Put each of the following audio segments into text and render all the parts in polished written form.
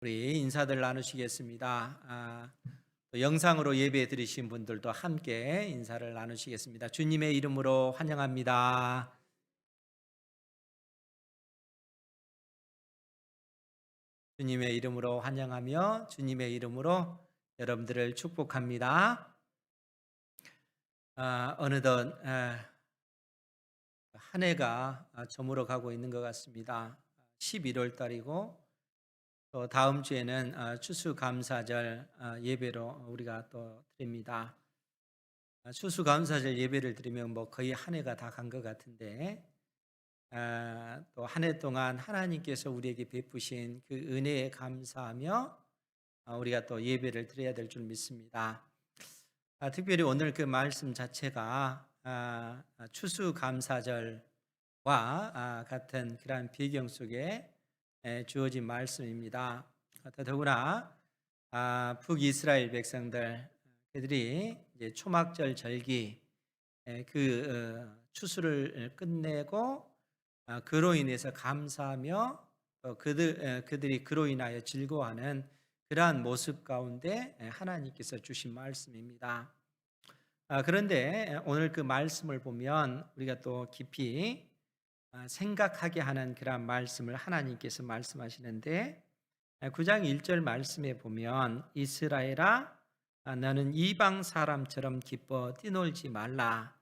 우리 인사들 나누시겠습니다. 또 영상으로 예배 드리신 분들도 함께 인사를 나누시겠습니다. 주님의 이름으로 환영합니다. 주님의 이름으로 환영하며 주님의 이름으로 여러분들을 축복합니다. 어느덧 한 해가 저물어 가고 있는 것 같습니다. 11월 달이고 또 다음 주에는 추수감사절 예배로 우리가 또 드립니다. 추수감사절 예배를 드리면 뭐 거의 한 해가 다 간 것 같은데 또 한 해 동안 하나님께서 우리에게 베푸신 그 은혜에 감사하며 우리가 또 예배를 드려야 될 줄 믿습니다. 특별히 오늘 그 말씀 자체가 추수감사절과 같은 그러한 배경 속에 주어진 말씀입니다. 더구나 북이스라엘 백성들 그들이 이제 초막절 절기 추수를 끝내고 그로 인해서 감사하며 그들이 그로 인하여 즐거워하는 그러한 모습 가운데 하나님께서 주신 말씀입니다. 그런데 오늘 그 말씀을 보면 우리가 또 깊이 생각하게 하는 그런 말씀을 하나님께서 말씀하시는데 9장 1절 말씀에 보면 이스라엘아 너는 이방 사람처럼 기뻐 뛰놀지 말라.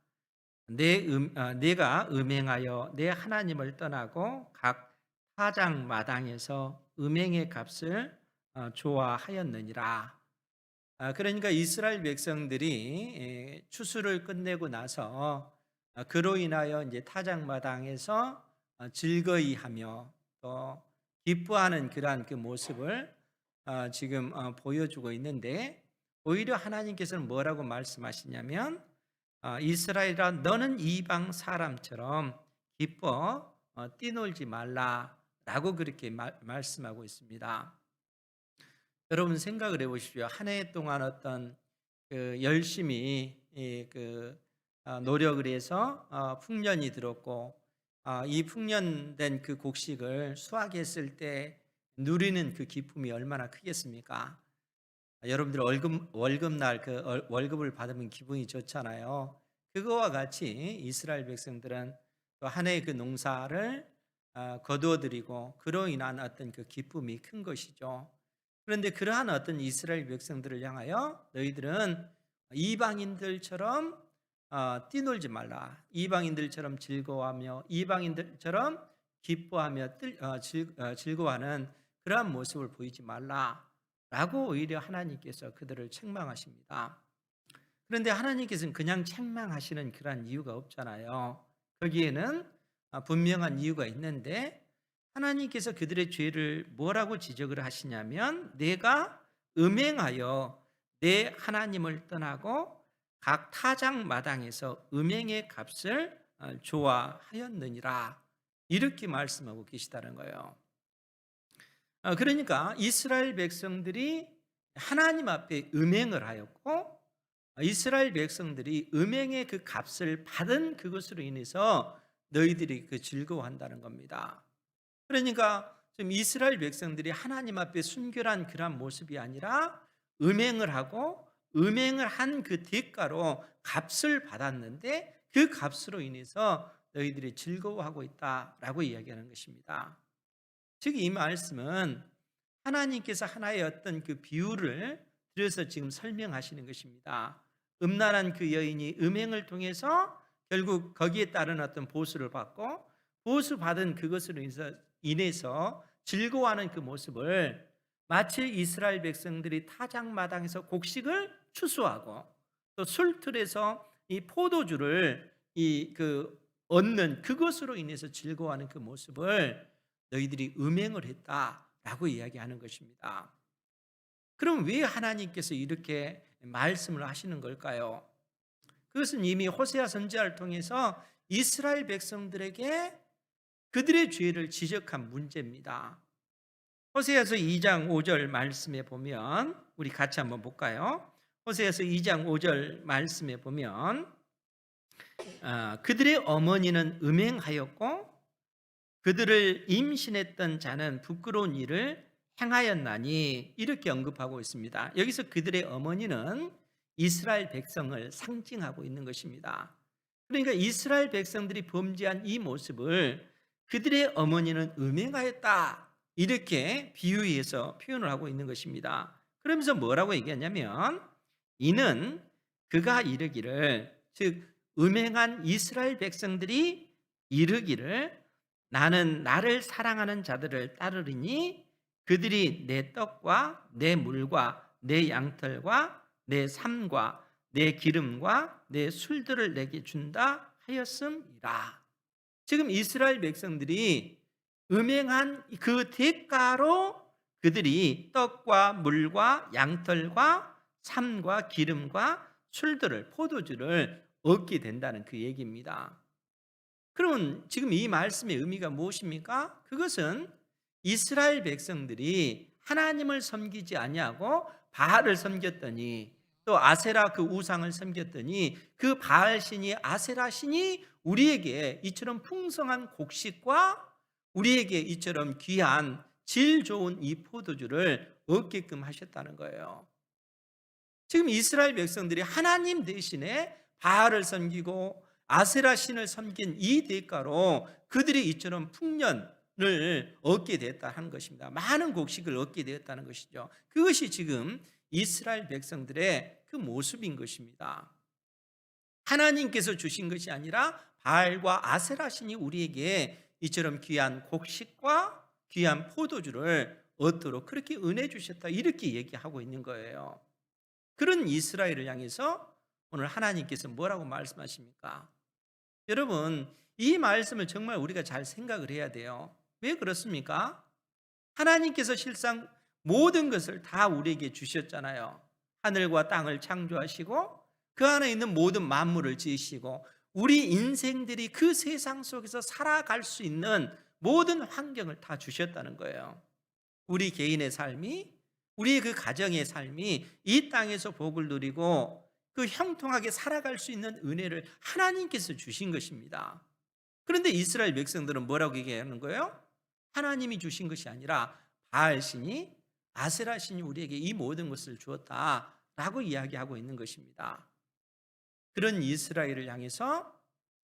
내가 음행하여 내 하나님을 떠나고 각 타작 마당에서 음행의 값을 좋아하였느니라. 그러니까 이스라엘 백성들이 추수를 끝내고 나서 그로 인하여 이제 타작마당에서 즐거이 하며 또 기뻐하는 그러한 그 모습을 지금 보여주고 있는데 오히려 하나님께서는 뭐라고 말씀하시냐면 이스라엘아 너는 이방 사람처럼 기뻐 뛰놀지 말라라고 그렇게 말씀하고 있습니다. 여러분 생각을 해보십시오. 한 해 동안 어떤 열심히 노력을 해서 풍년이 들었고 이 풍년된 그 곡식을 수확했을 때 누리는 그 기쁨이 얼마나 크겠습니까? 여러분들 월급날 월급을 받으면 기분이 좋잖아요. 그거와 같이 이스라엘 백성들은 또 한 해의 그 농사를 거두어들이고 그로 인한 어떤 그 기쁨이 큰 것이죠. 그런데 그러한 어떤 이스라엘 백성들을 향하여 너희들은 이방인들처럼 뛰놀지 말라. 이방인들처럼 즐거워하며 이방인들처럼 기뻐하며 즐거워하는 그러한 모습을 보이지 말라라고 오히려 하나님께서 그들을 책망하십니다. 그런데 하나님께서는 그냥 책망하시는 그러한 이유가 없잖아요. 거기에는 분명한 이유가 있는데 하나님께서 그들의 죄를 뭐라고 지적을 하시냐면 내가 음행하여 내 하나님을 떠나고 각 타작 마당에서 음행의 값을 좋아하였느니라 이렇게 말씀하고 계시다는 거예요. 그러니까 이스라엘 백성들이 하나님 앞에 음행을 하였고 이스라엘 백성들이 음행의 그 값을 받은 그것으로 인해서 너희들이 그 즐거워한다는 겁니다. 그러니까 지금 이스라엘 백성들이 하나님 앞에 순결한 그런 모습이 아니라 음행을 하고 음행을 한 그 대가로 값을 받았는데 그 값으로 인해서 너희들이 즐거워하고 있다라고 이야기하는 것입니다. 즉 이 말씀은 하나님께서 하나의 어떤 그 비유를 들여서 지금 설명하시는 것입니다. 음란한 그 여인이 음행을 통해서 결국 거기에 따른 어떤 보수를 받고 보수 받은 그것으로 인해서 즐거워하는 그 모습을 마치 이스라엘 백성들이 타작마당에서 곡식을 추수하고 또 술틀에서 이 포도주를 얻는 그것으로 인해서 즐거워하는 그 모습을 너희들이 음행을 했다라고 이야기하는 것입니다. 그럼 왜 하나님께서 이렇게 말씀을 하시는 걸까요? 그것은 이미 호세아 선지자를 통해서 이스라엘 백성들에게 그들의 죄를 지적한 문제입니다. 호세아서 2장 5절 말씀에 보면 우리 같이 한번 볼까요? 호세아서 2장 5절 말씀에 보면 그들의 어머니는 음행하였고 그들을 임신했던 자는 부끄러운 일을 행하였나니 이렇게 언급하고 있습니다. 여기서 그들의 어머니는 이스라엘 백성을 상징하고 있는 것입니다. 그러니까 이스라엘 백성들이 범죄한 이 모습을 그들의 어머니는 음행하였다, 이렇게 비유해서 표현을 하고 있는 것입니다. 그러면서 뭐라고 얘기하냐면, 이는 그가 이르기를, 즉 음행한 이스라엘 백성들이 이르기를, 나는 나를 사랑하는 자들을 따르리니 그들이 내 떡과 내 물과 내 양털과 내 삶과 내 기름과 내 술들을 내게 준다 하였음이라. 지금 이스라엘 백성들이 음행한 그 대가로 그들이 떡과 물과 양털과 삶과 기름과 술들을, 포도주를 얻게 된다는 그 얘기입니다. 그러면 지금 이 말씀의 의미가 무엇입니까? 그것은 이스라엘 백성들이 하나님을 섬기지 아니하고 바알을 섬겼더니, 또 아세라 그 우상을 섬겼더니, 그 바알 신이, 아세라 신이 우리에게 이처럼 풍성한 곡식과 우리에게 이처럼 귀한 질 좋은 이 포도주를 얻게끔 하셨다는 거예요. 지금 이스라엘 백성들이 하나님 대신에 바알을 섬기고 아세라 신을 섬긴 이 대가로 그들이 이처럼 풍년을 얻게 됐다는 것입니다. 많은 곡식을 얻게 되었다는 것이죠. 그것이 지금 이스라엘 백성들의 그 모습인 것입니다. 하나님께서 주신 것이 아니라 바알과 아세라 신이 우리에게 이처럼 귀한 곡식과 귀한 포도주를 얻도록 그렇게 은혜 주셨다, 이렇게 얘기하고 있는 거예요. 그런 이스라엘을 향해서 오늘 하나님께서 뭐라고 말씀하십니까? 여러분, 이 말씀을 정말 우리가 잘 생각을 해야 돼요. 왜 그렇습니까? 하나님께서 실상 모든 것을 다 우리에게 주셨잖아요. 하늘과 땅을 창조하시고 그 안에 있는 모든 만물을 지으시고 우리 인생들이 그 세상 속에서 살아갈 수 있는 모든 환경을 다 주셨다는 거예요. 우리 개인의 삶이, 우리의 그 가정의 삶이 이 땅에서 복을 누리고 그 형통하게 살아갈 수 있는 은혜를 하나님께서 주신 것입니다. 그런데 이스라엘 백성들은 뭐라고 얘기하는 거예요? 하나님이 주신 것이 아니라 바알 신이, 아세라 신이 우리에게 이 모든 것을 주었다라고 이야기하고 있는 것입니다. 그런 이스라엘을 향해서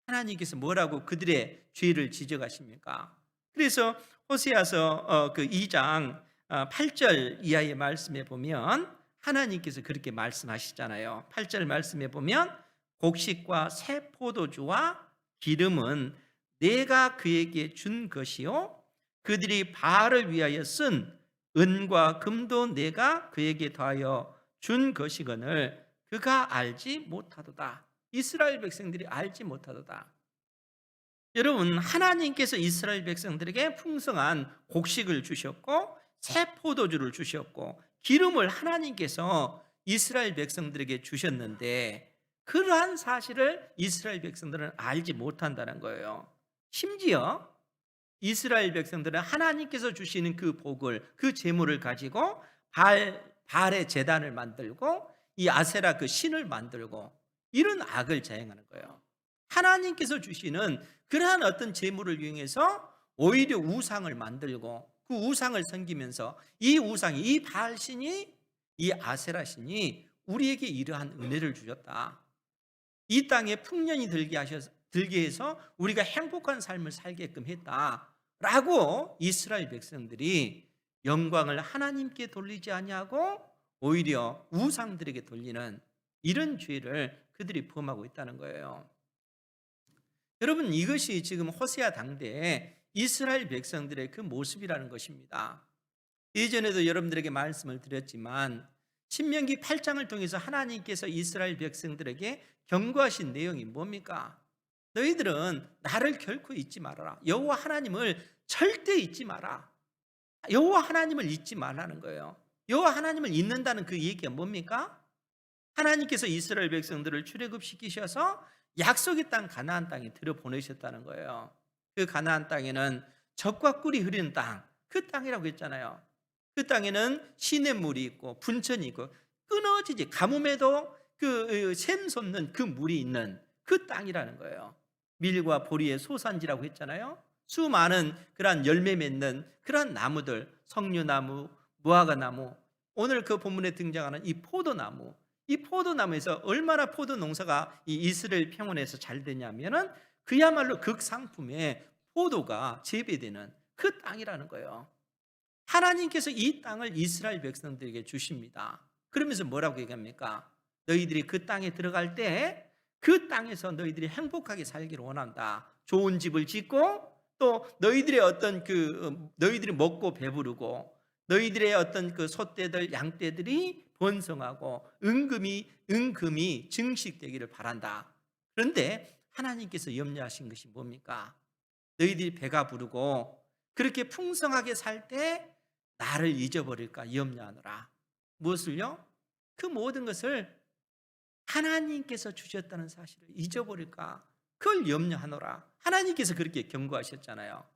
하나님께서 뭐라고 그들의 죄를 지적하십니까? 그래서 호세아서 그 2장 8절 이하의 말씀에 보면 하나님께서 그렇게 말씀하시잖아요. 8절 말씀에 보면 곡식과 새 포도주와 기름은 내가 그에게 준 것이요 그들이 바알을 위하여 쓴 은과 금도 내가 그에게 더하여 준 것이거늘 그가 알지 못하도다. 이스라엘 백성들이 알지 못하도다. 여러분, 하나님께서 이스라엘 백성들에게 풍성한 곡식을 주셨고 새 포도주를 주셨고 기름을 하나님께서 이스라엘 백성들에게 주셨는데 그러한 사실을 이스라엘 백성들은 알지 못한다는 거예요. 심지어 이스라엘 백성들은 하나님께서 주시는 그 복을, 그 재물을 가지고 바알의 제단을 만들고 이 아세라 그 신을 만들고 이런 악을 자행하는 거예요. 하나님께서 주시는 그러한 어떤 재물을 이용해서 오히려 우상을 만들고 그 우상을 섬기면서 이 우상이, 이 바알 신이, 이 아세라 신이 우리에게 이러한 은혜를 주셨다. 이 땅에 풍년이 들게 해서 우리가 행복한 삶을 살게끔 했다라고 이스라엘 백성들이 영광을 하나님께 돌리지 아니하고 오히려 우상들에게 돌리는 이런 죄를 그들이 범하고 있다는 거예요. 여러분, 이것이 지금 호세아 당대의 이스라엘 백성들의 그 모습이라는 것입니다. 예전에도 여러분들에게 말씀을 드렸지만 신명기 8장을 통해서 하나님께서 이스라엘 백성들에게 경고하신 내용이 뭡니까? 너희들은 나를 결코 잊지 말아라. 여호와 하나님을 절대 잊지 마라. 여호와 하나님을 잊지 말라는 거예요. 여호와 하나님을 잊는다는 그 얘기가 뭡니까? 하나님께서 이스라엘 백성들을 출애굽시키셔서 약속의 땅 가나안 땅에 들여보내셨다는 거예요. 그 가나안 땅에는 젖과 꿀이 흐르는 땅, 그 땅이라고 했잖아요. 그 땅에는 시냇물이 있고 분천이 있고 끊어지지 가뭄에도 그 샘솟는 그 물이 있는 그 땅이라는 거예요. 밀과 보리의 소산지라고 했잖아요. 수많은 그러한 열매 맺는 그러한 나무들, 석류나무, 무화과 나무, 오늘 그 본문에 등장하는 이 포도나무, 이 포도나무에서 얼마나 포도 농사가 이 이스라엘 평원에서 잘 되냐면은 그야말로 극상품의 포도가 재배되는 그 땅이라는 거예요. 하나님께서 이 땅을 이스라엘 백성들에게 주십니다. 그러면서 뭐라고 얘기합니까? 너희들이 그 땅에 들어갈 때 그 땅에서 너희들이 행복하게 살기를 원한다. 좋은 집을 짓고 또 너희들의 어떤 너희들이 먹고 배부르고 너희들의 어떤 그 소떼들 양떼들이 번성하고 은금이 증식되기를 바란다. 그런데 하나님께서 염려하신 것이 뭡니까? 너희들이 배가 부르고 그렇게 풍성하게 살 때 나를 잊어버릴까 염려하노라. 무엇을요? 그 모든 것을 하나님께서 주셨다는 사실을 잊어버릴까? 그걸 염려하노라. 하나님께서 그렇게 경고하셨잖아요.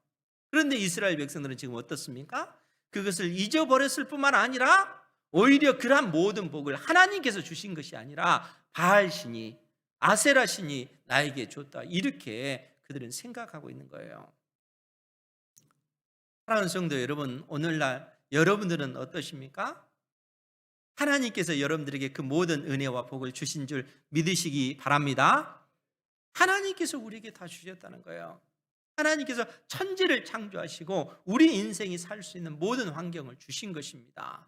그런데 이스라엘 백성들은 지금 어떻습니까? 그것을 잊어버렸을 뿐만 아니라 오히려 그러한 모든 복을 하나님께서 주신 것이 아니라 바알신이, 아세라신이 나에게 줬다. 이렇게 그들은 생각하고 있는 거예요. 사랑하는 성도 여러분, 오늘날 여러분들은 어떠십니까? 하나님께서 여러분들에게 그 모든 은혜와 복을 주신 줄 믿으시기 바랍니다. 하나님께서 우리에게 다 주셨다는 거예요. 하나님께서 천지를 창조하시고 우리 인생이 살 수 있는 모든 환경을 주신 것입니다.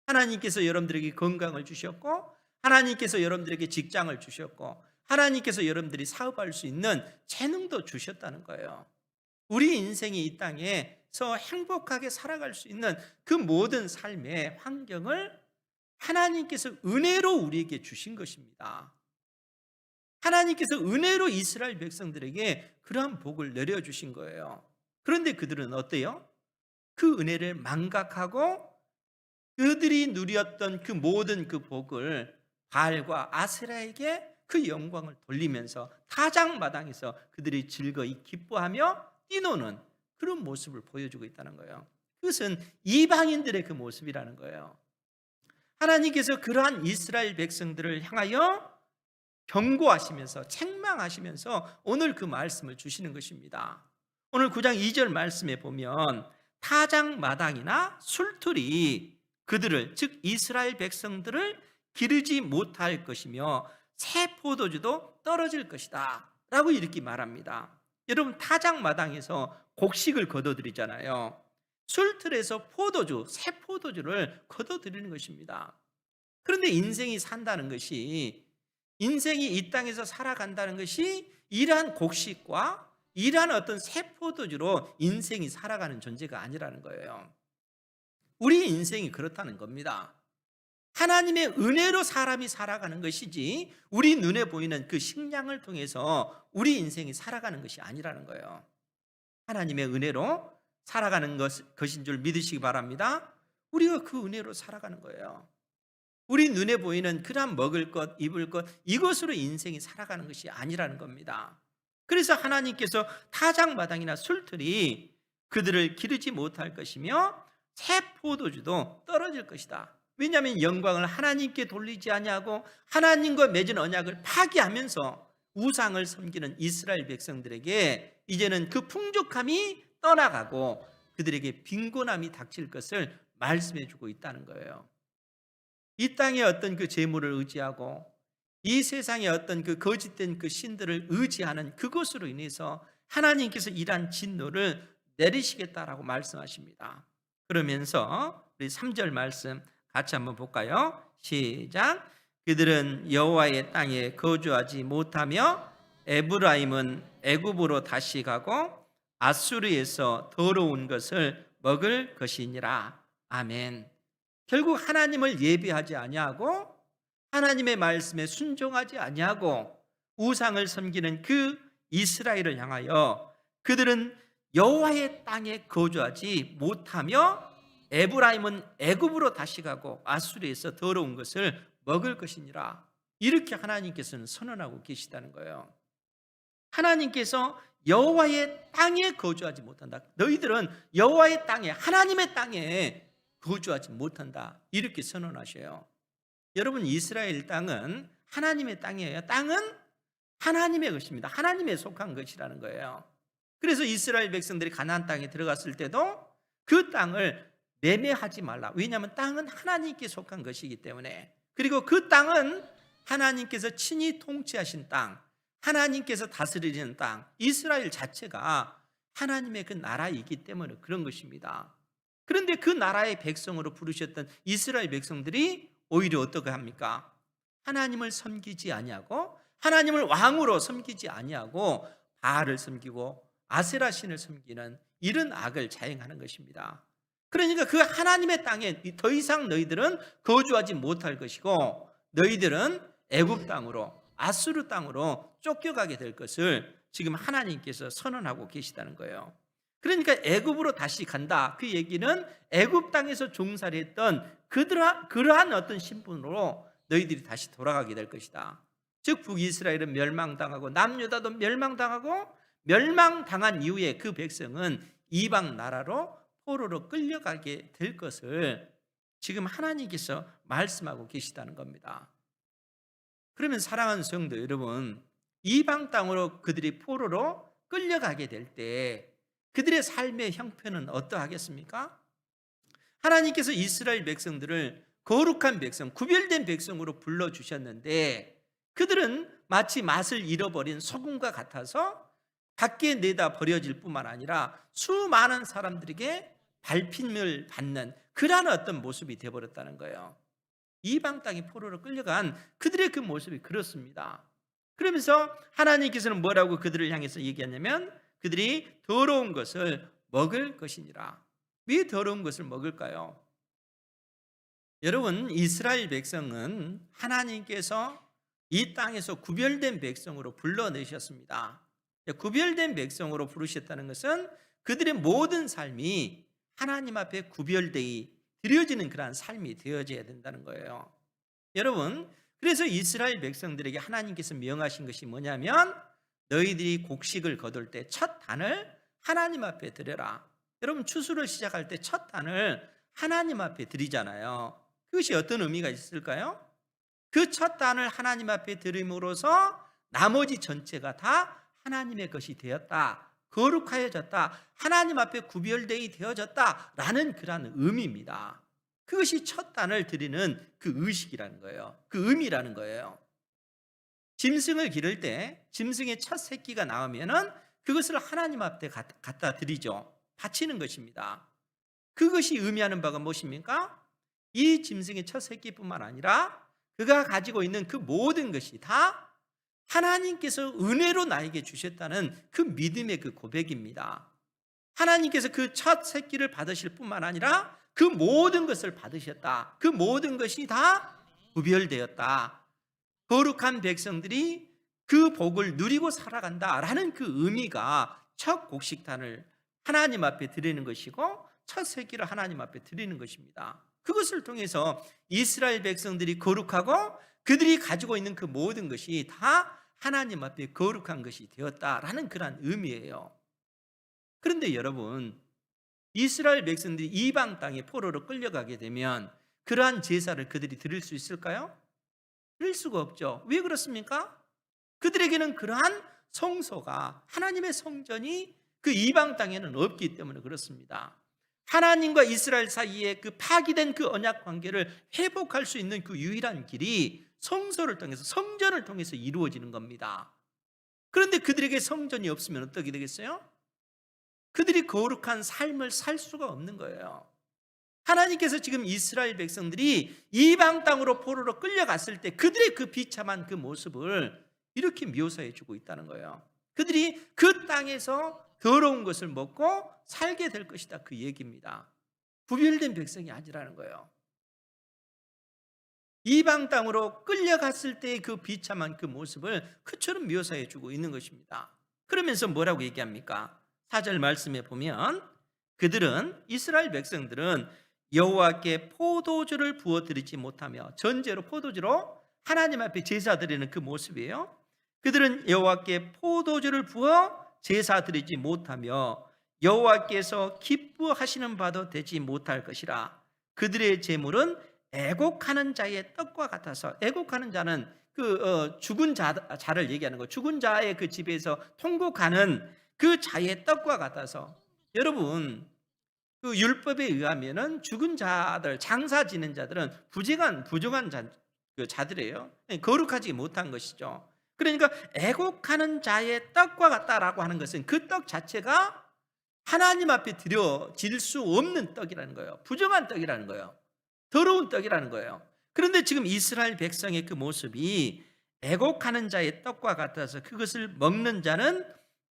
하나님께서 여러분들에게 건강을 주셨고 하나님께서 여러분들에게 직장을 주셨고 하나님께서 여러분들이 사업할 수 있는 재능도 주셨다는 거예요. 우리 인생이 이 땅에서 행복하게 살아갈 수 있는 그 모든 삶의 환경을 하나님께서 은혜로 우리에게 주신 것입니다. 하나님께서 은혜로 이스라엘 백성들에게 그러한 복을 내려주신 거예요. 그런데 그들은 어때요? 그 은혜를 망각하고 그들이 누렸던 그 모든 그 복을 바알과 아세라에게 그 영광을 돌리면서 타작마당에서 그들이 즐거이 기뻐하며 뛰노는 그런 모습을 보여주고 있다는 거예요. 그것은 이방인들의 그 모습이라는 거예요. 하나님께서 그러한 이스라엘 백성들을 향하여 경고하시면서 책망하시면서 오늘 그 말씀을 주시는 것입니다. 오늘 9장 2절 말씀에 보면 타작마당이나 술틀이 그들을, 즉 이스라엘 백성들을 기르지 못할 것이며 새 포도주도 떨어질 것이다 라고 이렇게 말합니다. 여러분, 타작마당에서 곡식을 거둬들이잖아요. 술틀에서 새 포도주를 거둬들이는 것입니다. 그런데 인생이 산다는 것이, 인생이 이 땅에서 살아간다는 것이 이러한 곡식과 이러한 어떤 새 포도주로 인생이 살아가는 존재가 아니라는 거예요. 우리 인생이 그렇다는 겁니다. 하나님의 은혜로 사람이 살아가는 것이지 우리 눈에 보이는 그 식량을 통해서 우리 인생이 살아가는 것이 아니라는 거예요. 하나님의 은혜로 살아가는 것인 줄 믿으시기 바랍니다. 우리가 그 은혜로 살아가는 거예요. 우리 눈에 보이는 그런 먹을 것, 입을 것, 이것으로 인생이 살아가는 것이 아니라는 겁니다. 그래서 하나님께서 타작마당이나 술틀이 그들을 기르지 못할 것이며 새 포도주도 떨어질 것이다. 왜냐하면 영광을 하나님께 돌리지 아니하고 하나님과 맺은 언약을 파기하면서 우상을 섬기는 이스라엘 백성들에게 이제는 그 풍족함이 떠나가고 그들에게 빈곤함이 닥칠 것을 말씀해 주고 있다는 거예요. 이 땅의 어떤 그 재물을 의지하고 이 세상의 어떤 그 거짓된 그 신들을 의지하는 그것으로 인해서 하나님께서 이러한 진노를 내리시겠다라고 말씀하십니다. 그러면서 우리 3절 말씀 같이 한번 볼까요? 시작. 그들은 여호와의 땅에 거주하지 못하며 에브라임은 애굽으로 다시 가고 아수르에서 더러운 것을 먹을 것이니라. 아멘. 결국 하나님을 예배하지 아니하고 하나님의 말씀에 순종하지 아니하고 우상을 섬기는 그 이스라엘을 향하여 그들은 여호와의 땅에 거주하지 못하며 에브라임은 애굽으로 다시 가고 아수르에서 더러운 것을 먹을 것이니라. 이렇게 하나님께서는 선언하고 계시다는 거예요. 하나님께서 여호와의 땅에 거주하지 못한다. 너희들은 여호와의 땅에, 하나님의 땅에 거주하지 못한다. 이렇게 선언하셔요. 여러분, 이스라엘 땅은 하나님의 땅이에요. 땅은 하나님의 것입니다. 하나님에 속한 것이라는 거예요. 그래서 이스라엘 백성들이 가나안 땅에 들어갔을 때도 그 땅을 매매하지 말라. 왜냐하면 땅은 하나님께 속한 것이기 때문에. 그리고 그 땅은 하나님께서 친히 통치하신 땅, 하나님께서 다스리는 땅, 이스라엘 자체가 하나님의 그 나라이기 때문에 그런 것입니다. 그런데 그 나라의 백성으로 부르셨던 이스라엘 백성들이 오히려 어떻게 합니까? 하나님을 섬기지 아니하고, 하나님을 왕으로 섬기지 아니하고 바알을 섬기고 아세라 신을 섬기는 이런 악을 자행하는 것입니다. 그러니까 그 하나님의 땅에 더 이상 너희들은 거주하지 못할 것이고, 너희들은 애굽 땅으로, 아수르 땅으로 쫓겨가게 될 것을 지금 하나님께서 선언하고 계시다는 거예요. 그러니까 애굽으로 다시 간다. 그 얘기는 애굽 땅에서 종살이 했던 그러한 어떤 신분으로 너희들이 다시 돌아가게 될 것이다. 즉 북이스라엘은 멸망당하고 남유다도 멸망당하고, 멸망당한 이후에 그 백성은 이방 나라로 포로로 끌려가게 될 것을 지금 하나님께서 말씀하고 계시다는 겁니다. 그러면 사랑하는 성도 여러분, 이방 땅으로 그들이 포로로 끌려가게 될 때 그들의 삶의 형편은 어떠하겠습니까? 하나님께서 이스라엘 백성들을 거룩한 백성, 구별된 백성으로 불러주셨는데 그들은 마치 맛을 잃어버린 소금과 같아서 밖에 내다 버려질 뿐만 아니라 수많은 사람들에게 발핀을 받는 그러한 어떤 모습이 되어버렸다는 거예요. 이방 땅에 포로로 끌려간 그들의 그 모습이 그렇습니다. 그러면서 하나님께서는 뭐라고 그들을 향해서 얘기하냐면 그들이 더러운 것을 먹을 것이니라. 왜 더러운 것을 먹을까요? 여러분, 이스라엘 백성은 하나님께서 이 땅에서 구별된 백성으로 불러내셨습니다. 구별된 백성으로 부르셨다는 것은 그들의 모든 삶이 하나님 앞에 구별되이 드려지는 그러한 삶이 되어져야 된다는 거예요. 여러분, 그래서 이스라엘 백성들에게 하나님께서 명하신 것이 뭐냐면 너희들이 곡식을 거둘 때 첫 단을 하나님 앞에 드려라. 여러분, 추수를 시작할 때 첫 단을 하나님 앞에 드리잖아요. 그것이 어떤 의미가 있을까요? 그 첫 단을 하나님 앞에 드림으로써 나머지 전체가 다 하나님의 것이 되었다, 거룩하여졌다, 하나님 앞에 구별되이 되어졌다라는 그런 의미입니다. 그것이 첫 단을 드리는 그 의식이라는 거예요. 그 의미라는 거예요. 짐승을 기를 때 짐승의 첫 새끼가 나오면은 그것을 하나님 앞에 갖다 드리죠. 바치는 것입니다. 그것이 의미하는 바가 무엇입니까? 이 짐승의 첫 새끼뿐만 아니라 그가 가지고 있는 그 모든 것이 다 하나님께서 은혜로 나에게 주셨다는 그 믿음의 그 고백입니다. 하나님께서 그 첫 새끼를 받으실 뿐만 아니라 그 모든 것을 받으셨다. 그 모든 것이 다 구별되었다. 거룩한 백성들이 그 복을 누리고 살아간다라는 그 의미가 첫 곡식단을 하나님 앞에 드리는 것이고 첫 새끼를 하나님 앞에 드리는 것입니다. 그것을 통해서 이스라엘 백성들이 거룩하고 그들이 가지고 있는 그 모든 것이 다 하나님 앞에 거룩한 것이 되었다라는 그런 의미예요. 그런데 여러분, 이스라엘 백성들이 이방 땅에 포로로 끌려가게 되면 그러한 제사를 그들이 드릴 수 있을까요? 드릴 수가 없죠. 왜 그렇습니까? 그들에게는 그러한 성소가, 하나님의 성전이 그 이방 땅에는 없기 때문에 그렇습니다. 하나님과 이스라엘 사이에 그 파기된 그 언약 관계를 회복할 수 있는 그 유일한 길이 성소를 통해서, 성전을 통해서 이루어지는 겁니다. 그런데 그들에게 성전이 없으면 어떻게 되겠어요? 그들이 거룩한 삶을 살 수가 없는 거예요. 하나님께서 지금 이스라엘 백성들이 이방 땅으로 포로로 끌려갔을 때 그들의 그 비참한 그 모습을 이렇게 묘사해 주고 있다는 거예요. 그들이 그 땅에서 더러운 것을 먹고 살게 될 것이다, 그 얘기입니다. 구별된 백성이 아니라는 거예요. 이방 땅으로 끌려갔을 때의 그 비참한 그 모습을 그처럼 묘사해 주고 있는 것입니다. 그러면서 뭐라고 얘기합니까? 4절 말씀에 보면 그들은, 이스라엘 백성들은 여호와께 포도주를 부어드리지 못하며, 전제로 포도주로 하나님 앞에 제사 드리는 그 모습이에요. 그들은 여호와께 포도주를 부어 제사 드리지 못하며 여호와께서 기뻐하시는 바도 되지 못할 것이라. 그들의 제물은 애곡하는 자의 떡과 같아서, 애곡하는 자는 죽은 자를 얘기하는 거, 죽은 자의 그 집에서 통곡하는 그 자의 떡과 같아서. 여러분, 그 율법에 의하면은 죽은 자들, 장사 지는 자들은 부정한 자들이에요. 거룩하지 못한 것이죠. 그러니까 애곡하는 자의 떡과 같다라고 하는 것은 그 떡 자체가 하나님 앞에 드려질 수 없는 떡이라는 거예요. 부정한 떡이라는 거예요. 더러운 떡이라는 거예요. 그런데 지금 이스라엘 백성의 그 모습이 애곡하는 자의 떡과 같아서 그것을 먹는 자는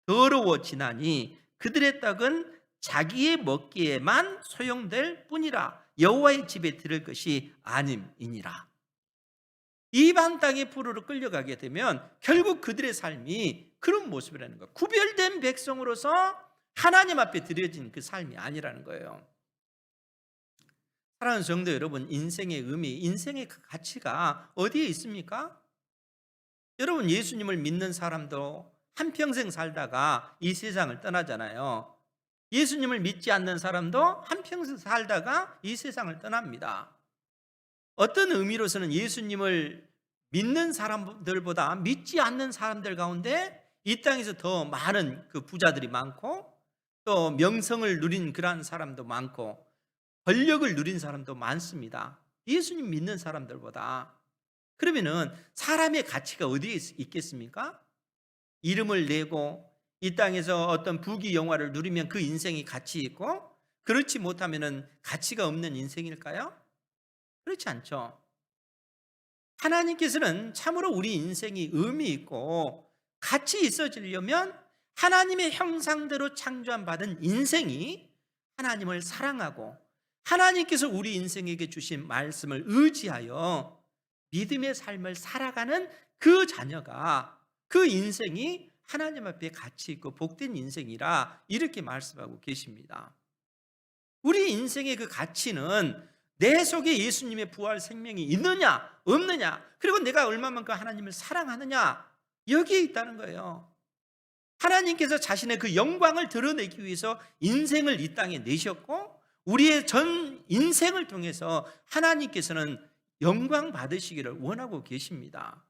더러워지나니 그들의 떡은 자기의 먹기에만 소용될 뿐이라 여호와의 집에 들을 것이 아님이니라. 이방 땅의 포로로 끌려가게 되면 결국 그들의 삶이 그런 모습이라는 거예요. 구별된 백성으로서 하나님 앞에 드려진 그 삶이 아니라는 거예요. 사랑하는 성도 여러분, 인생의 의미, 인생의 그 가치가 어디에 있습니까? 여러분, 예수님을 믿는 사람도 한평생 살다가 이 세상을 떠나잖아요. 예수님을 믿지 않는 사람도 한평생 살다가 이 세상을 떠납니다. 어떤 의미로서는 예수님을 믿는 사람들보다 믿지 않는 사람들 가운데 이 땅에서 더 많은 그 부자들이 많고 또 명성을 누린 그러한 사람도 많고 권력을 누린 사람도 많습니다. 예수님 믿는 사람들보다. 그러면은 사람의 가치가 어디에 있겠습니까? 이름을 내고 이 땅에서 어떤 부귀 영화를 누리면 그 인생이 가치 있고 그렇지 못하면은 가치가 없는 인생일까요? 그렇지 않죠. 하나님께서는 참으로 우리 인생이 의미 있고 가치 있어지려면 하나님의 형상대로 창조한 받은 인생이 하나님을 사랑하고 하나님께서 우리 인생에게 주신 말씀을 의지하여 믿음의 삶을 살아가는 그 자녀가 그 인생이 하나님 앞에 가치 있고 복된 인생이라 이렇게 말씀하고 계십니다. 우리 인생의 그 가치는 내 속에 예수님의 부활 생명이 있느냐 없느냐 그리고 내가 얼마만큼 하나님을 사랑하느냐 여기에 있다는 거예요. 하나님께서 자신의 그 영광을 드러내기 위해서 인생을 이 땅에 내셨고 우리의 전 인생을 통해서 하나님께서는 영광 받으시기를 원하고 계십니다.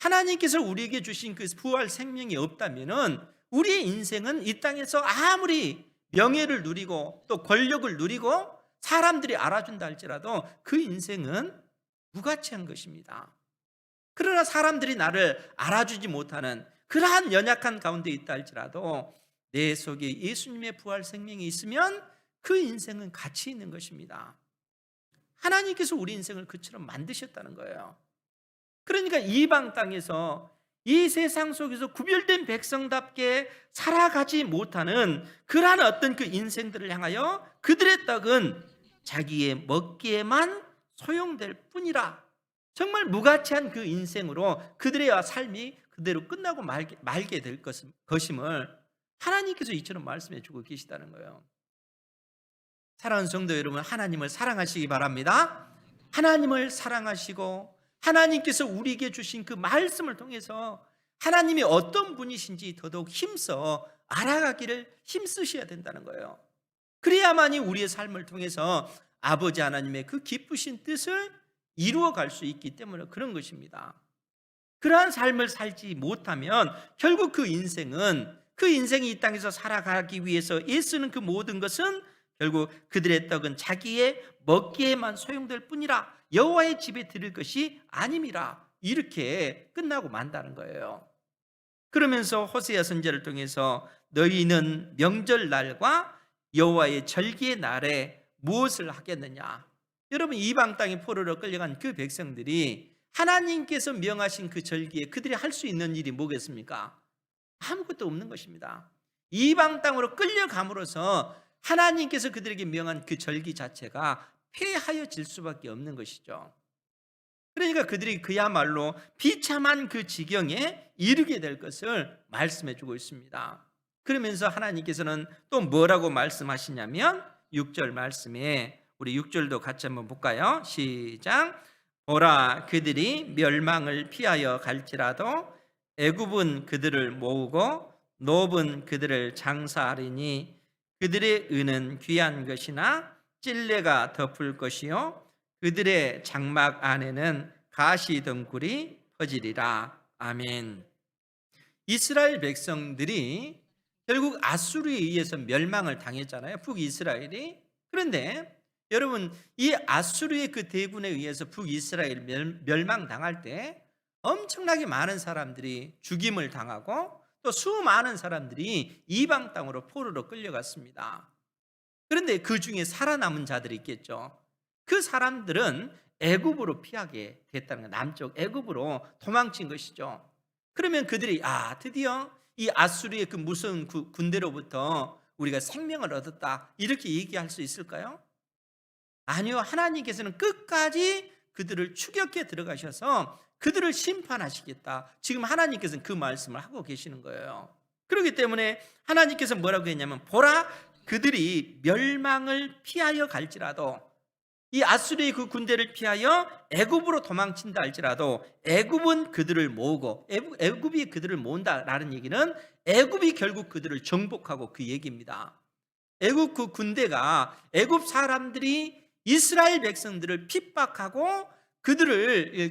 하나님께서 우리에게 주신 그 부활 생명이 없다면은 우리의 인생은 이 땅에서 아무리 명예를 누리고 또 권력을 누리고 사람들이 알아준다 할지라도 그 인생은 무가치한 것입니다. 그러나 사람들이 나를 알아주지 못하는 그러한 연약한 가운데 있다 할지라도 내 속에 예수님의 부활 생명이 있으면 그 인생은 가치 있는 것입니다. 하나님께서 우리 인생을 그처럼 만드셨다는 거예요. 그러니까 이방 땅에서 이 세상 속에서 구별된 백성답게 살아가지 못하는 그러한 어떤 그 인생들을 향하여 그들의 떡은 자기의 먹기에만 소용될 뿐이라. 정말 무가치한 그 인생으로 그들의 삶이 그대로 끝나고 말게 될 것임을 하나님께서 이처럼 말씀해 주고 계시다는 거예요. 사랑하는 성도 여러분, 하나님을 사랑하시기 바랍니다. 하나님을 사랑하시고 하나님께서 우리에게 주신 그 말씀을 통해서 하나님이 어떤 분이신지 더더욱 힘써 알아가기를 힘쓰셔야 된다는 거예요. 그래야만이 우리의 삶을 통해서 아버지 하나님의 그 기쁘신 뜻을 이루어갈 수 있기 때문에 그런 것입니다. 그러한 삶을 살지 못하면 결국 그 인생이 이 땅에서 살아가기 위해서 애쓰는 그 모든 것은 결국 그들의 떡은 자기의 먹기에만 소용될 뿐이라 여호와의 집에 들을 것이 아님이라 이렇게 끝나고 만다는 거예요. 그러면서 호세아 선지자를 통해서 너희는 명절날과 여호와의 절기의 날에 무엇을 하겠느냐. 여러분, 이방 땅에 포로로 끌려간 그 백성들이 하나님께서 명하신 그 절기에 그들이 할 수 있는 일이 뭐겠습니까? 아무것도 없는 것입니다. 이방 땅으로 끌려감으로써 하나님께서 그들에게 명한 그 절기 자체가 폐하여질 수밖에 없는 것이죠. 그러니까 그들이 그야말로 비참한 그 지경에 이르게 될 것을 말씀해 주고 있습니다. 그러면서 하나님께서는 또 뭐라고 말씀하시냐면 6절 말씀에 우리 6절도 같이 한번 볼까요? 시작. 보라, 그들이 멸망을 피하여 갈지라도 애굽은 그들을 모으고 노브는 그들을 장사하리니 그들의 은은 귀한 것이나 찔레가 덮을 것이요 그들의 장막 안에는 가시덩굴이 퍼지리라. 아멘. 이스라엘 백성들이 결국 아수르에 의해서 멸망을 당했잖아요, 북이스라엘이. 그런데 여러분, 이 아수르의 그 대군에 의해서 북이스라엘 멸망당할 때 엄청나게 많은 사람들이 죽임을 당하고 또 수많은 사람들이 이방 땅으로 포로로 끌려갔습니다. 그런데 그 중에 살아남은 자들이 있겠죠. 그 사람들은 애굽으로 피하게 됐다는 거예요. 남쪽 애굽으로 도망친 것이죠. 그러면 그들이 드디어 이 아수르의 그 무서운 군대로부터 우리가 생명을 얻었다, 이렇게 얘기할 수 있을까요? 아니요. 하나님께서는 끝까지 그들을 추격해 들어가셔서 그들을 심판하시겠다, 지금 하나님께서는 그 말씀을 하고 계시는 거예요. 그렇기 때문에 하나님께서 뭐라고 했냐면, 보라, 그들이 멸망을 피하여 갈지라도, 이 아수르의 그 군대를 피하여 애굽으로 도망친다 할지라도 애굽은 그들을 모으고, 애굽이 그들을 모은다라는 얘기는 애굽이 결국 그들을 정복하고 그 얘기입니다. 애굽 그 군대가, 애굽 사람들이 이스라엘 백성들을 핍박하고 그들을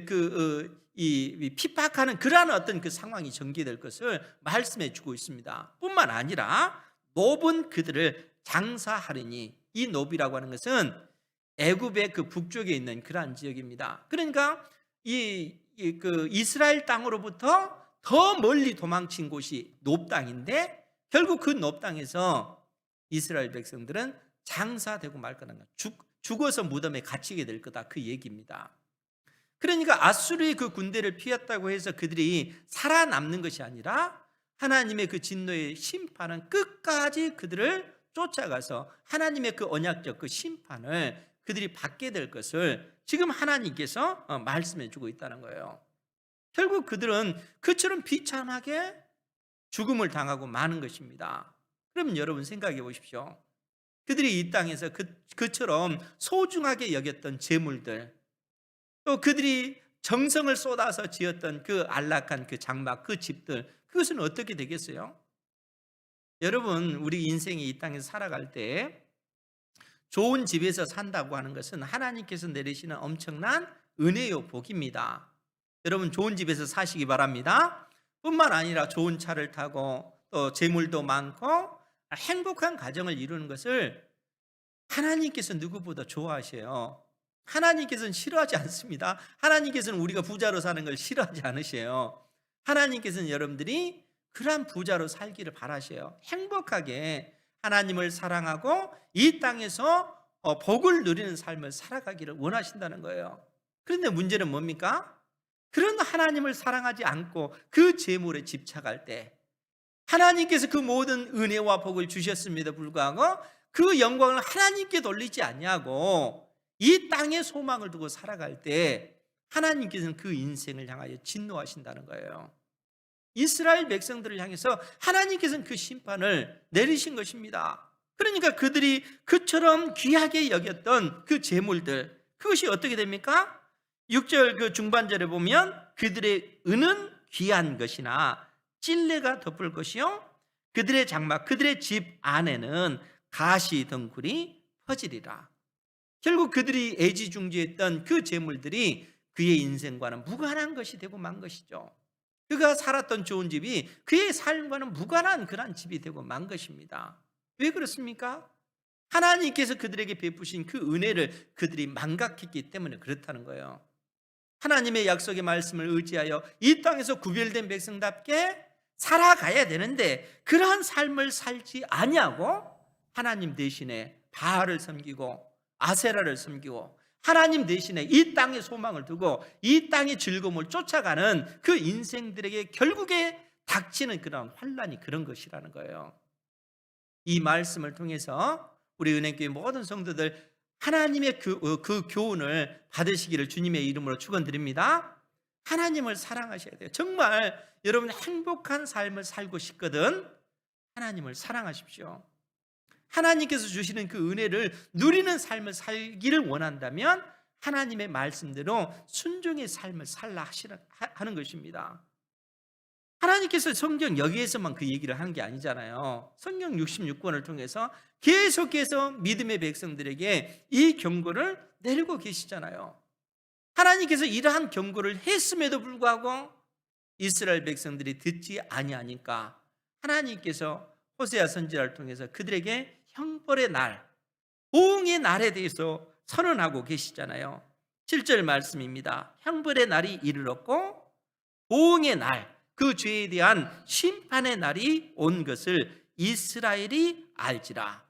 핍박하는 그러한 어떤 그 상황이 전개될 것을 말씀해 주고 있습니다. 뿐만 아니라 노은 그들을 장사하리니, 이 노비라고 하는 것은 애굽의 그 북쪽에 있는 그러한 지역입니다. 그러니까 그 이스라엘 땅으로부터 더 멀리 도망친 곳이 놉 땅인데, 결국 그 놉 땅에서 이스라엘 백성들은 장사되고 말 거라는 거예요. 죽어서 무덤에 갇히게 될 거다, 그 얘기입니다. 그러니까 아수르의 그 군대를 피했다고 해서 그들이 살아남는 것이 아니라 하나님의 그 진노의 심판은 끝까지 그들을 쫓아가서 하나님의 그 언약적 그 심판을 그들이 받게 될 것을 지금 하나님께서 말씀해 주고 있다는 거예요. 결국 그들은 그처럼 비참하게 죽음을 당하고 마는 것입니다. 그러면 여러분 생각해 보십시오. 그들이 이 땅에서 그처럼 소중하게 여겼던 재물들, 또 그들이 정성을 쏟아서 지었던 그 안락한 그 장막, 그 집들, 그것은 어떻게 되겠어요? 여러분, 우리 인생이 이 땅에서 살아갈 때 좋은 집에서 산다고 하는 것은 하나님께서 내리시는 엄청난 은혜요, 복입니다. 여러분, 좋은 집에서 사시기 바랍니다. 뿐만 아니라 좋은 차를 타고 또 재물도 많고 행복한 가정을 이루는 것을 하나님께서 누구보다 좋아하셔요. 하나님께서는 싫어하지 않습니다. 하나님께서는 우리가 부자로 사는 걸 싫어하지 않으셔요. 하나님께서는 여러분들이 그러한 부자로 살기를 바라셔요. 행복하게 하나님을 사랑하고 이 땅에서 복을 누리는 삶을 살아가기를 원하신다는 거예요. 그런데 문제는 뭡니까? 그런 하나님을 사랑하지 않고 그 재물에 집착할 때, 하나님께서 그 모든 은혜와 복을 주셨음에도 불구하고 그 영광을 하나님께 돌리지 않냐고 이 땅에 소망을 두고 살아갈 때 하나님께서는 그 인생을 향하여 진노하신다는 거예요. 이스라엘 백성들을 향해서 하나님께서는 그 심판을 내리신 것입니다. 그러니까 그들이 그처럼 귀하게 여겼던 그 재물들, 그것이 어떻게 됩니까? 6절 그 중반절에 보면, 그들의 은은 귀한 것이나 찔레가 덮을 것이요 그들의 장막, 그들의 집 안에는 가시 덩굴이 퍼지리라. 결국 그들이 애지중지했던 그 재물들이 그의 인생과는 무관한 것이 되고 만 것이죠. 그가 살았던 좋은 집이 그의 삶과는 무관한 그런 집이 되고 만 것입니다. 왜 그렇습니까? 하나님께서 그들에게 베푸신 그 은혜를 그들이 망각했기 때문에 그렇다는 거예요. 하나님의 약속의 말씀을 의지하여 이 땅에서 구별된 백성답게 살아가야 되는데 그러한 삶을 살지 아니하고 하나님 대신에 바알을 섬기고 아세라를 섬기고 하나님 대신에 이 땅에 소망을 두고 이 땅의 즐거움을 쫓아가는 그 인생들에게 결국에 닥치는 그런 환난이 그런 것이라는 거예요. 이 말씀을 통해서 우리 은행교회 모든 성도들 하나님의 그 교훈을 받으시기를 주님의 이름으로 축원드립니다. 하나님을 사랑하셔야 돼요. 정말 여러분 행복한 삶을 살고 싶거든 하나님을 사랑하십시오. 하나님께서 주시는 그 은혜를 누리는 삶을 살기를 원한다면 하나님의 말씀대로 순종의 삶을 살라 하는 것입니다. 하나님께서 성경 여기에서만 그 얘기를 하는 게 아니잖아요. 성경 66권을 통해서 계속해서 믿음의 백성들에게 이 경고를 내리고 계시잖아요. 하나님께서 이러한 경고를 했음에도 불구하고 이스라엘 백성들이 듣지 아니하니까 하나님께서 호세아 선지자를 통해서 그들에게 형벌의 날, 보응의 날에 대해서 선언하고 계시잖아요. 7절 말씀입니다. 형벌의 날이 이르렀고 보응의 날, 그 죄에 대한 심판의 날이 온 것을 이스라엘이 알지라.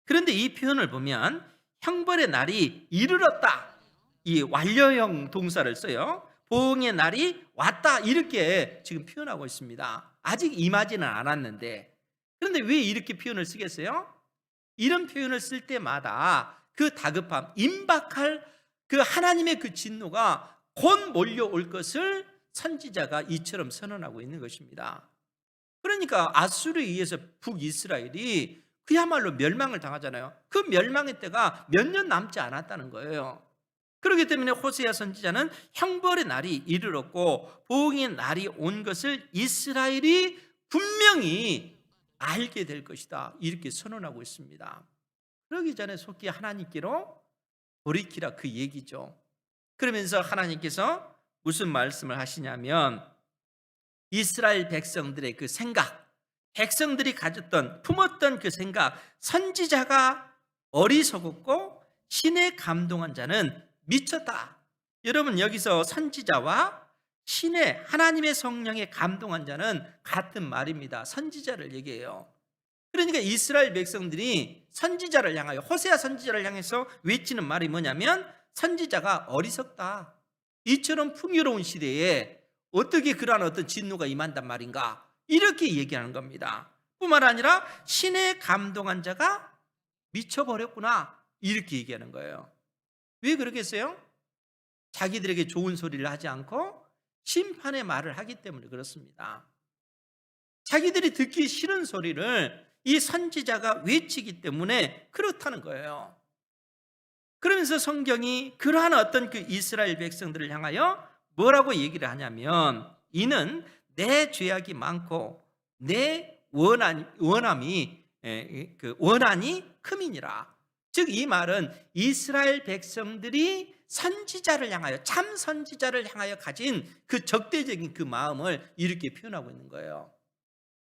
그런데 이 표현을 보면 형벌의 날이 이르렀다, 이 완료형 동사를 써요. 보응의 날이 왔다, 이렇게 지금 표현하고 있습니다. 아직 임하지는 않았는데, 그런데 왜 이렇게 표현을 쓰겠어요? 이런 표현을 쓸 때마다 그 다급함, 임박할 그 하나님의 그 진노가 곧 몰려올 것을 선지자가 이처럼 선언하고 있는 것입니다. 그러니까 아수르에 의해서 북이스라엘이 그야말로 멸망을 당하잖아요. 그 멸망의 때가 몇 년 남지 않았다는 거예요. 그렇기 때문에 호세아 선지자는 형벌의 날이 이르렀고 보응의 날이 온 것을 이스라엘이 분명히 알게 될 것이다, 이렇게 선언하고 있습니다. 그러기 전에 속히 하나님께로 돌이키라, 그 얘기죠. 그러면서 하나님께서 무슨 말씀을 하시냐면 이스라엘 백성들의 그 생각, 백성들이 가졌던, 품었던 그 생각, 선지자가 어리석었고 신에 감동한 자는 미쳤다. 여러분, 여기서 선지자와 신의 하나님의 성령에 감동한 자는 같은 말입니다. 선지자를 얘기해요. 그러니까 이스라엘 백성들이 선지자를 향하여, 호세아 선지자를 향해서 외치는 말이 뭐냐면 선지자가 어리석다, 이처럼 풍요로운 시대에 어떻게 그러한 어떤 진노가 임한단 말인가, 이렇게 얘기하는 겁니다. 뿐만 아니라 신에 감동한 자가 미쳐버렸구나, 이렇게 얘기하는 거예요. 왜 그러겠어요? 자기들에게 좋은 소리를 하지 않고 심판의 말을 하기 때문에 그렇습니다. 자기들이 듣기 싫은 소리를 이 선지자가 외치기 때문에 그렇다는 거예요. 그러면서 성경이 그러한 어떤 그 이스라엘 백성들을 향하여 뭐라고 얘기를 하냐면 이는 내 죄악이 많고 내 원함이 원한이 큼이니라. 즉 이 말은 이스라엘 백성들이 선지자를 향하여, 참 선지자를 향하여 가진 그 적대적인 그 마음을 이렇게 표현하고 있는 거예요.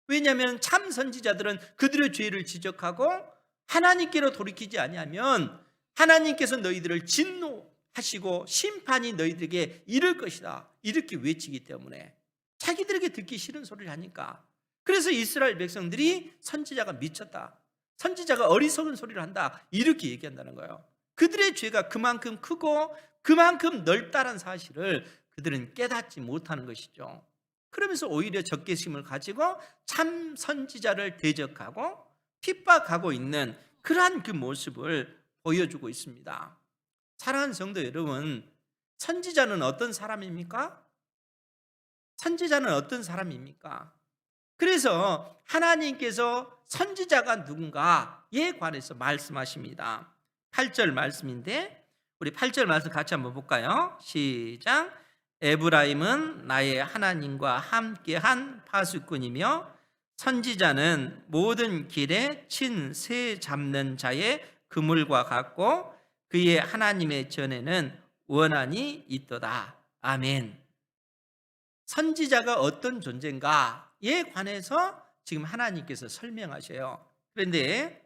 왜냐하면 참 선지자들은 그들의 죄를 지적하고 하나님께로 돌이키지 아니하면 하나님께서 너희들을 진노하시고 심판이 너희들에게 이를 것이다, 이렇게 외치기 때문에 자기들에게 듣기 싫은 소리를 하니까. 그래서 이스라엘 백성들이 선지자가 미쳤다, 선지자가 어리석은 소리를 한다, 이렇게 얘기한다는 거예요. 그들의 죄가 그만큼 크고 그만큼 넓다는 사실을 그들은 깨닫지 못하는 것이죠. 그러면서 오히려 적개심을 가지고 참 선지자를 대적하고 핍박하고 있는 그러한 그 모습을 보여주고 있습니다. 사랑하는 성도 여러분, 선지자는 어떤 사람입니까? 선지자는 어떤 사람입니까? 그래서 하나님께서 선지자가 누군가에 관해서 말씀하십니다. 8절 말씀인데 우리 8절 말씀 같이 한번 볼까요? 시작. 에브라임은 나의 하나님과 함께한 파수꾼이며 선지자는 모든 길에 친 새 잡는 자의 그물과 같고 그의 하나님의 전에는 원한이 있도다. 아멘. 선지자가 어떤 존재인가에 관해서 지금 하나님께서 설명하셔요. 그런데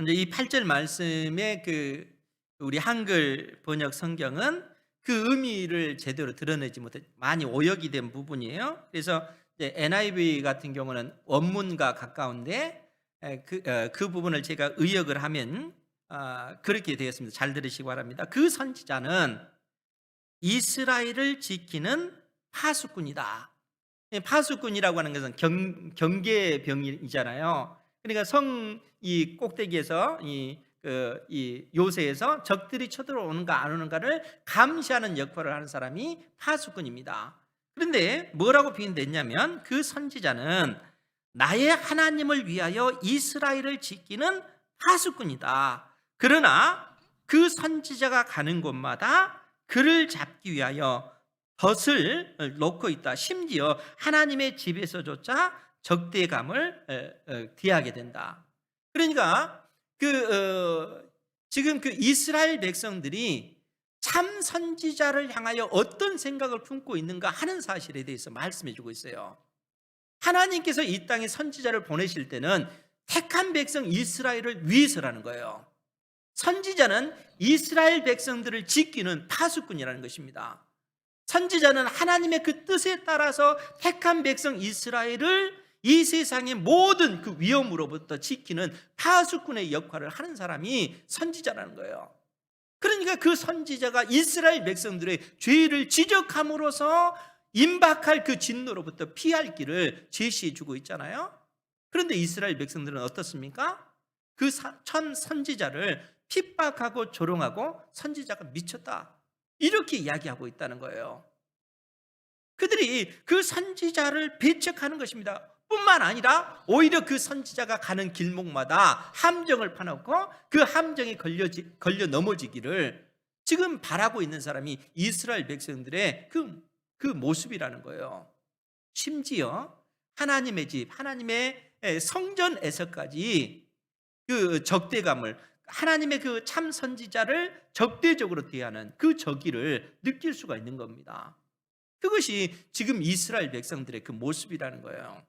이 8절 말씀의 그 우리 한글 번역 성경은 그 의미를 제대로 드러내지 못해 많이 오역이 된 부분이에요. 그래서 NIV 같은 경우는 원문과 가까운데 그 부분을 제가 의역을 하면 그렇게 되었습니다. 잘 들으시기 바랍니다. 그 선지자는 이스라엘을 지키는 파수꾼이다. 파수꾼이라고 하는 것은 경계병이잖아요. 그러니까 이 꼭대기에서 이 요새에서 적들이 쳐들어오는가 안 오는가를 감시하는 역할을 하는 사람이 파수꾼입니다. 그런데 뭐라고 표현됐냐면 그 선지자는 나의 하나님을 위하여 이스라엘을 지키는 파수꾼이다. 그러나 그 선지자가 가는 곳마다 그를 잡기 위하여 덫을 놓고 있다. 심지어 하나님의 집에서조차 적대감을 디하게 된다. 그러니까 지금 그 이스라엘 백성들이 참 선지자를 향하여 어떤 생각을 품고 있는가 하는 사실에 대해서 말씀해 주고 있어요. 하나님께서 이 땅에 선지자를 보내실 때는 택한 백성 이스라엘을 위해서라는 거예요. 선지자는 이스라엘 백성들을 지키는 파수꾼이라는 것입니다. 선지자는 하나님의 그 뜻에 따라서 택한 백성 이스라엘을 이 세상의 모든 그 위험으로부터 지키는 파수꾼의 역할을 하는 사람이 선지자라는 거예요. 그러니까 그 선지자가 이스라엘 백성들의 죄를 지적함으로써 임박할 그 진노로부터 피할 길을 제시해 주고 있잖아요. 그런데 이스라엘 백성들은 어떻습니까? 그 천 선지자를 핍박하고 조롱하고 선지자가 미쳤다, 이렇게 이야기하고 있다는 거예요. 그들이 그 선지자를 배척하는 것입니다. 뿐만 아니라 오히려 그 선지자가 가는 길목마다 함정을 파놓고 그 함정에 걸려 넘어지기를 지금 바라고 있는 사람이 이스라엘 백성들의 그 모습이라는 거예요. 심지어 하나님의 집, 하나님의 성전에서까지 그 적대감을, 하나님의 그 참 선지자를 적대적으로 대하는 그 적의를 느낄 수가 있는 겁니다. 그것이 지금 이스라엘 백성들의 그 모습이라는 거예요.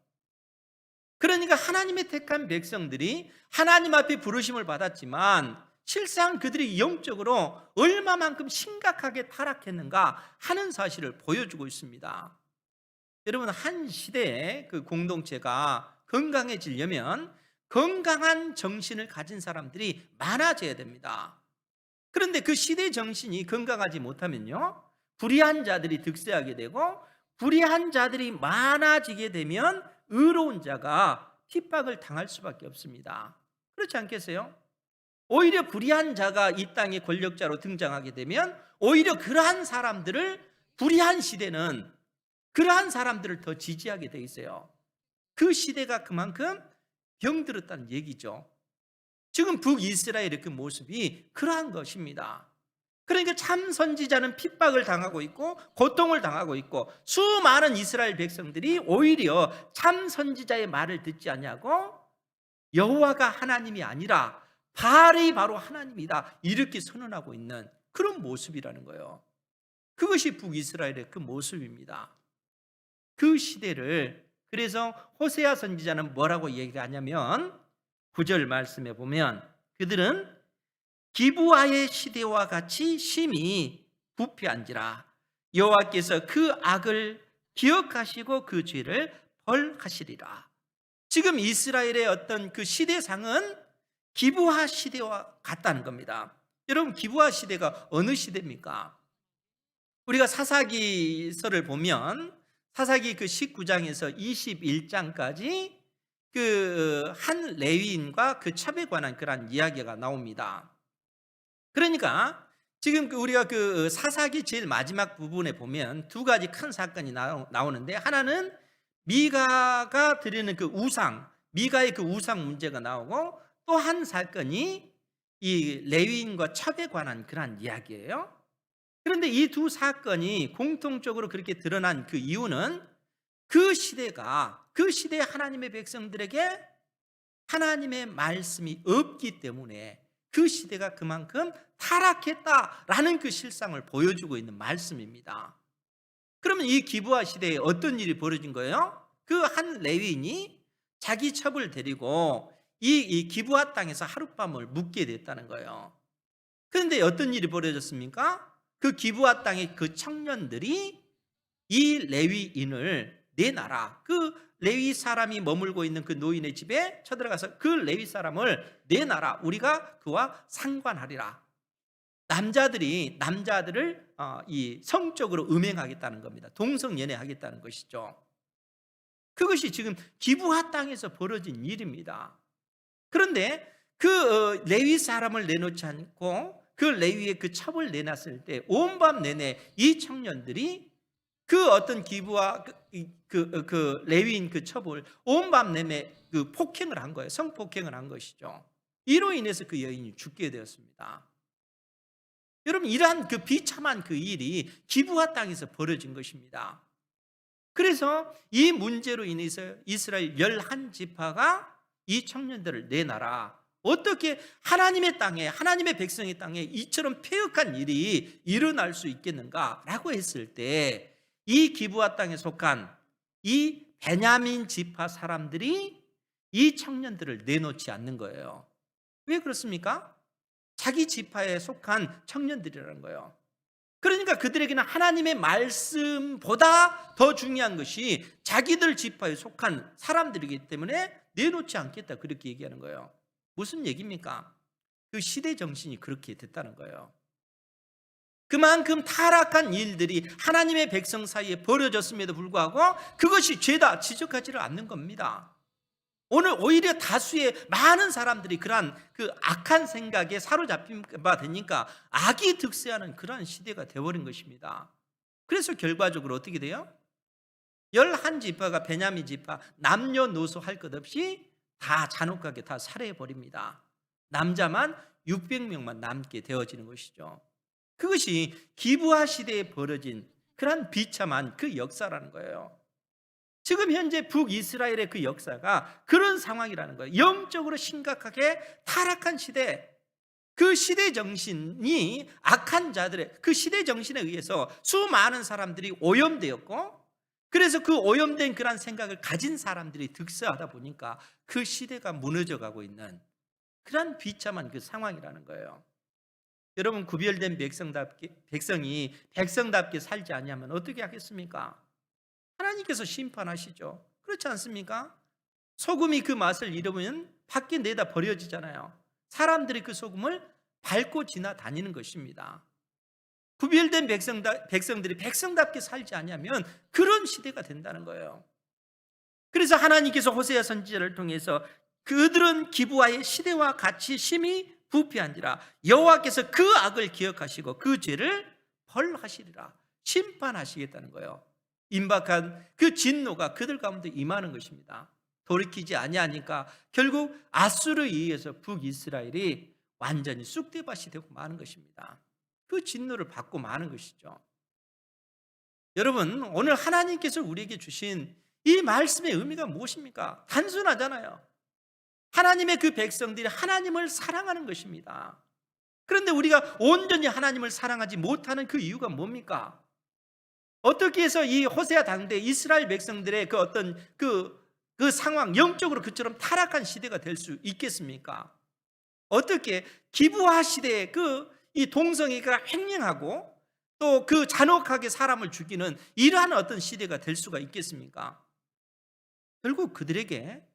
그러니까 하나님의 택한 백성들이 하나님 앞에 부르심을 받았지만 실상 그들이 영적으로 얼마만큼 심각하게 타락했는가 하는 사실을 보여주고 있습니다. 여러분, 한 시대의 그 공동체가 건강해지려면 건강한 정신을 가진 사람들이 많아져야 됩니다. 그런데 그 시대 정신이 건강하지 못하면요, 불의한 자들이 득세하게 되고, 불의한 자들이 많아지게 되면 의로운 자가 핍박을 당할 수밖에 없습니다. 그렇지 않겠어요? 오히려 불의한 자가 이 땅에 권력자로 등장하게 되면 오히려 그러한 사람들을, 불의한 시대는 그러한 사람들을 더 지지하게 돼 있어요. 그 시대가 그만큼 병들었다는 얘기죠. 지금 북이스라엘의 그 모습이 그러한 것입니다. 그러니까 참 선지자는 핍박을 당하고 있고 고통을 당하고 있고, 수많은 이스라엘 백성들이 오히려 참 선지자의 말을 듣지 않냐고 여호와가 하나님이 아니라 바알이 바로 하나님이다, 이렇게 선언하고 있는 그런 모습이라는 거예요. 그것이 북이스라엘의 그 모습입니다. 그 시대를, 그래서 호세아 선지자는 뭐라고 얘기하냐면 9절 말씀에 보면 그들은 기브아의 시대와 같이 심히 부패한지라 여호와께서 그 악을 기억하시고 그 죄를 벌하시리라. 지금 이스라엘의 어떤 그 시대상은 기브아 시대와 같다는 겁니다. 여러분, 기브아 시대가 어느 시대입니까? 우리가 사사기서를 보면 사사기 그 19장에서 21장까지 그 한 레위인과 그 첩에 관한 그런 이야기가 나옵니다. 그러니까 지금 우리가 그 사사기 제일 마지막 부분에 보면 두 가지 큰 사건이 나오는데, 하나는 미가가 드리는 그 우상, 미가의 그 우상 문제가 나오고, 또 한 사건이 이 레위인과 첩에 관한 그런 이야기예요. 그런데 이 두 사건이 공통적으로 그렇게 드러난 그 이유는 그 시대에 하나님의 백성들에게 하나님의 말씀이 없기 때문에 그 시대가 그만큼 타락했다라는 그 실상을 보여주고 있는 말씀입니다. 그러면 이 기브아 시대에 어떤 일이 벌어진 거예요? 그 한 레위인이 자기 첩을 데리고 이 기브아 땅에서 하룻밤을 묵게 됐다는 거예요. 그런데 어떤 일이 벌어졌습니까? 그 기브아 땅의 그 청년들이 이 레위인을 내놔라, 그 레위 사람이 머물고 있는 그 노인의 집에 쳐들어가서 그 레위 사람을 내놔라, 우리가 그와 상관하리라. 남자들을 이 성적으로 음행하겠다는 겁니다. 동성연애하겠다는 것이죠. 그것이 지금 기브아 땅에서 벌어진 일입니다. 그런데 그 레위 사람을 내놓지 않고 그 레위의 그 첩을 내놨을 때 온 밤 내내 이 청년들이 그 어떤 기브아 그 레위인 그 첩을 온 밤 내내 그 폭행을 한 거예요. 성폭행을 한 것이죠. 이로 인해서 그 여인이 죽게 되었습니다. 여러분, 이러한 그 비참한 그 일이 기브아 땅에서 벌어진 것입니다. 그래서 이 문제로 인해서 이스라엘 11지파가 이 청년들을 내놔라. 어떻게 하나님의 땅에, 하나님의 백성의 땅에 이처럼 폐역한 일이 일어날 수 있겠는가라고 했을 때 이 기브아 땅에 속한 이 베냐민 지파 사람들이 이 청년들을 내놓지 않는 거예요. 왜 그렇습니까? 자기 지파에 속한 청년들이라는 거예요. 그러니까 그들에게는 하나님의 말씀보다 더 중요한 것이 자기들 지파에 속한 사람들이기 때문에 내놓지 않겠다, 그렇게 얘기하는 거예요. 무슨 얘기입니까? 그 시대 정신이 그렇게 됐다는 거예요. 그만큼 타락한 일들이 하나님의 백성 사이에 벌어졌음에도 불구하고 그것이 죄다 지적하지를 않는 겁니다. 오늘 오히려 다수의 많은 사람들이 그러한 그 악한 생각에 사로잡힌 바 되니까 악이 득세하는 그러한 시대가 되어버린 것입니다. 그래서 결과적으로 어떻게 돼요? 11지파가 베냐민 지파 남녀노소 할 것 없이 다 잔혹하게 다 살해해버립니다. 남자만 600명만 남게 되어지는 것이죠. 그것이 기브아 시대에 벌어진 그러한 비참한 그 역사라는 거예요. 지금 현재 북이스라엘의 그 역사가 그런 상황이라는 거예요. 영적으로 심각하게 타락한 시대, 그 시대 정신이 악한 자들의 그 시대 정신에 의해서 수많은 사람들이 오염되었고, 그래서 그 오염된 그런 생각을 가진 사람들이 득세하다 보니까 그 시대가 무너져 가고 있는 그런 비참한 그 상황이라는 거예요. 여러분, 구별된 백성이 백성답게 살지 아니하면 어떻게 하겠습니까? 하나님께서 심판하시죠. 그렇지 않습니까? 소금이 그 맛을 잃으면 밖에 내다 버려지잖아요. 사람들이 그 소금을 밟고 지나다니는 것입니다. 구별된 백성들이 백성답게 살지 않으면 그런 시대가 된다는 거예요. 그래서 하나님께서 호세아 선지자를 통해서 그들은 기브아의 시대와 같이 심히 부패한지라 여호와께서 그 악을 기억하시고 그 죄를 벌하시리라, 심판하시겠다는 거예요. 임박한 그 진노가 그들 가운데 임하는 것입니다. 돌이키지 아니하니까 결국 아수르에 의해서 북이스라엘이 완전히 쑥대밭이 되고 마는 것입니다. 그 진노를 받고 마는 것이죠. 여러분, 오늘 하나님께서 우리에게 주신 이 말씀의 의미가 무엇입니까? 단순하잖아요. 하나님의 그 백성들이 하나님을 사랑하는 것입니다. 그런데 우리가 온전히 하나님을 사랑하지 못하는 그 이유가 뭡니까? 어떻게 해서 이 호세아 당대 이스라엘 백성들의 그 어떤 그 상황, 영적으로 그처럼 타락한 시대가 될 수 있겠습니까? 어떻게 기브아 시대에 이 동성애가 횡행하고 또 그 잔혹하게 사람을 죽이는 이러한 어떤 시대가 될 수가 있겠습니까? 결국 그들에게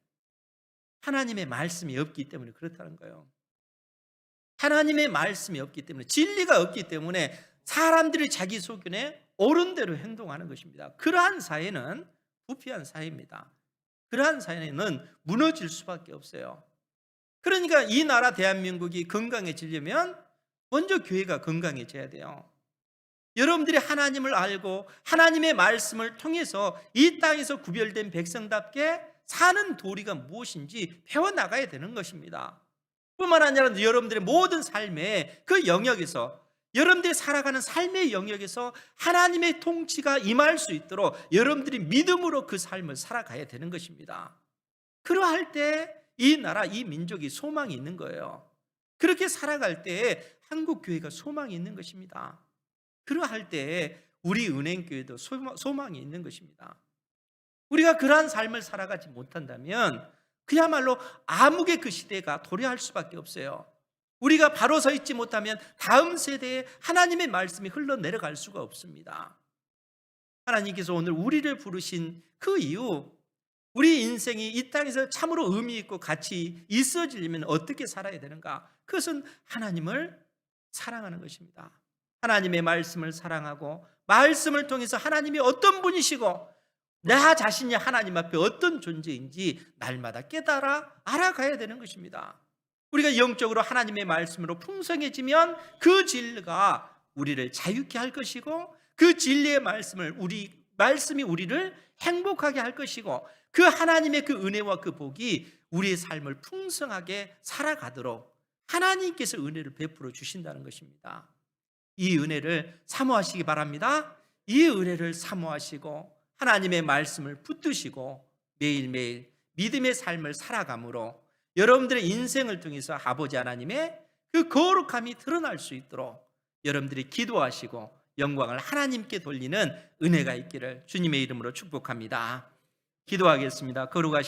하나님의 말씀이 없기 때문에 그렇다는 거예요. 하나님의 말씀이 없기 때문에, 진리가 없기 때문에 사람들이 자기 소견에 옳은 대로 행동하는 것입니다. 그러한 사회는 부패한 사회입니다. 그러한 사회는 무너질 수밖에 없어요. 그러니까 이 나라 대한민국이 건강해지려면 먼저 교회가 건강해져야 돼요. 여러분들이 하나님을 알고 하나님의 말씀을 통해서 이 땅에서 구별된 백성답게 사는 도리가 무엇인지 배워나가야 되는 것입니다. 뿐만 아니라 여러분들의 모든 삶의 그 영역에서, 여러분들이 살아가는 삶의 영역에서 하나님의 통치가 임할 수 있도록 여러분들이 믿음으로 그 삶을 살아가야 되는 것입니다. 그러할 때 이 나라, 이 민족이 소망이 있는 거예요. 그렇게 살아갈 때 한국 교회가 소망이 있는 것입니다. 그러할 때 우리 은행교회도 소망이 있는 것입니다. 우리가 그러한 삶을 살아가지 못한다면 그야말로 암흑의 그 시대가 도래할 수밖에 없어요. 우리가 바로 서 있지 못하면 다음 세대에 하나님의 말씀이 흘러내려갈 수가 없습니다. 하나님께서 오늘 우리를 부르신 그 이유, 우리 인생이 이 땅에서 참으로 의미 있고 가치 있어지려면 어떻게 살아야 되는가? 그것은 하나님을 사랑하는 것입니다. 하나님의 말씀을 사랑하고 말씀을 통해서 하나님이 어떤 분이시고 나 자신이 하나님 앞에 어떤 존재인지 날마다 깨달아 알아가야 되는 것입니다. 우리가 영적으로 하나님의 말씀으로 풍성해지면 그 진리가 우리를 자유케 할 것이고, 그 진리의 말씀이 우리를 행복하게 할 것이고, 그 하나님의 그 은혜와 그 복이 우리의 삶을 풍성하게 살아가도록 하나님께서 은혜를 베풀어 주신다는 것입니다. 이 은혜를 사모하시기 바랍니다. 이 은혜를 사모하시고 하나님의 말씀을 붙드시고 매일매일 믿음의 삶을 살아감으로 여러분들의 인생을 통해서 아버지 하나님의 그 거룩함이 드러날 수 있도록 여러분들이 기도하시고 영광을 하나님께 돌리는 은혜가 있기를 주님의 이름으로 축복합니다. 기도하겠습니다. 거룩하신